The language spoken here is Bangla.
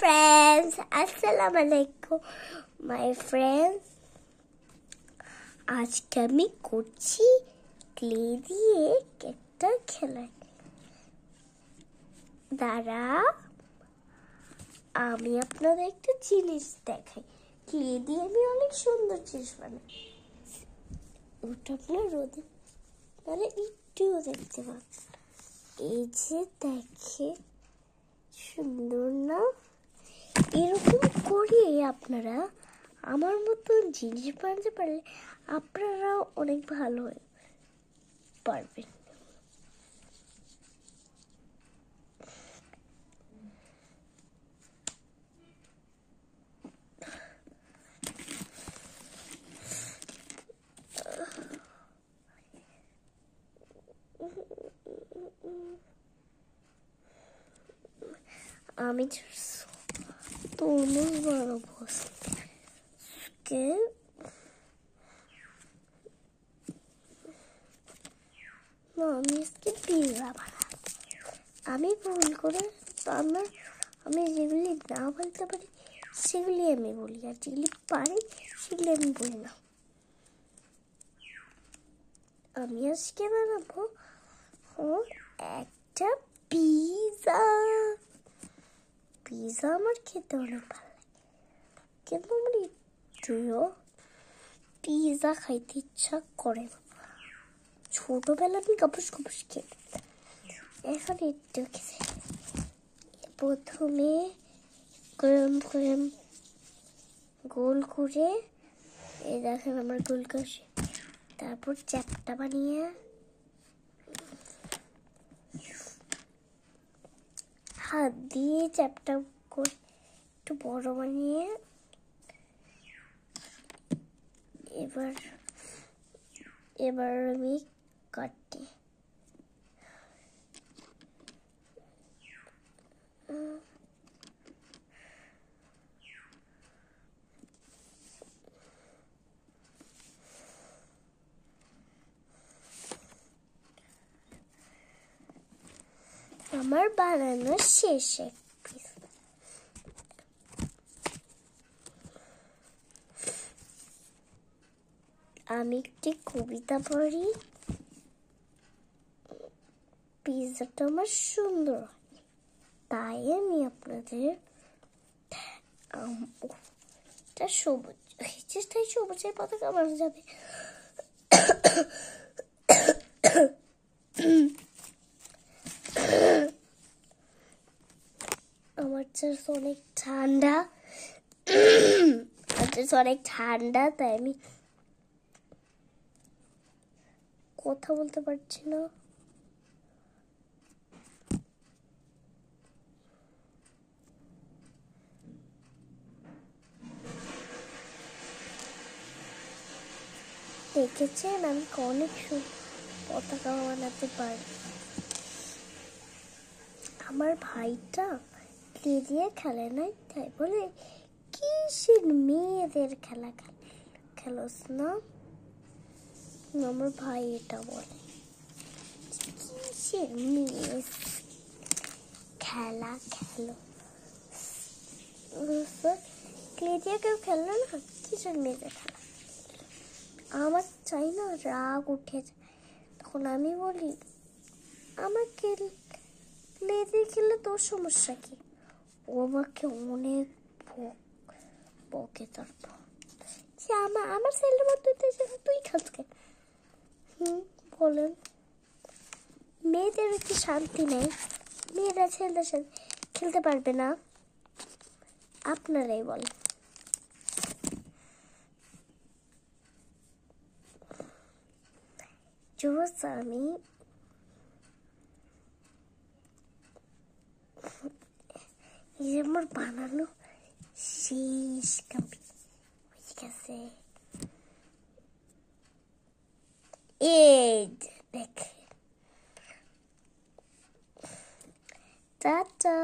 friends, আসসালামু আলাইকুম মাই ফ্রেন্ডস। আজকে আমি করছি ক্লে দিয়ে একটা খেলা। দাঁড়া, আমি আপনাদের একটা জিনিস দেখাই। ক্লে দিয়ে আমি অনেক সুন্দর জিনিস বানাই। ওটা আপনার রোদে মানে একটুও দেখতে পান। এই যে দেখে সুন্দর না? এরকম করিয়ে আপনারা আমার মতন জিনিস বানাতে পারলে আপনারাও অনেক ভালো পারবেন। আমি তরমুজ বানাবো আজকে। আমি আজকে পিৎজা বানাবো। আমি ভুল করে আমি যেগুলি না বলতে পারি সেগুলি আমি বলি, আর যেগুলি পারি সেগুলি আমি বলি না। আমি আজকে বানাবো একটা পিৎজা। পিৎজা আমার খেতে অনেক ভালো লাগে, কিন্তু আমার একটুও পিৎজা খাইতে ইচ্ছা করে না। ছোটবেলা আমি গপস গপস খেতে, এখন একটু খেতে। প্রথমে গোল করে এই দেখেন আমার গোল করছে, তারপর চ্যাপটা বানিয়ে হাত দিয়ে চ্যাপটা করে একটু বড় বানিয়ে এবার আমি কাটি। আমার বানানো শেষ। আমি একটি কবিতা পড়ি। পিৎজাটা আমার সুন্দর হয়, তাই আমি আপনাদের সবুজ চেষ্টায় সবুজের পতাকা বানানো যাবে। আমার চেষ্টা অনেক ঠান্ডা, তাই আমি কথা বলতে পারছি না। দেখেছেন আমি অনেক পতাকা বানাতে পারি। আমার ভাইটা ক্লে দিয়ে খেলে নাই, তাই বলে কিসের মেয়েদের খেলা খেলোস না? আমার ভাই এটা বলে কিসের মেয়ে খেলা খেলো। ক্লে দিয়ে কেউ খেললো না, কিসের মেয়েদের খেলা। আমার চাই না, রাগ উঠে যায়। তখন আমি বলি আমাকে ক্লে দিয়ে খেললে তোর সমস্যা কি? ও আমাকে অনেক বকে। তারপর সে আমার ছেলের মধ্যে তুই খাসকে। বলেন, মেয়েদের কি শান্তি নেই? মেয়েরা ছেলেদের সাথে খেলতে পারবে না? আপনারাই বলেন। আমি আমার বানানো শেষ কমপ্লিট হয়ে গেছে। দেখ, টাটা।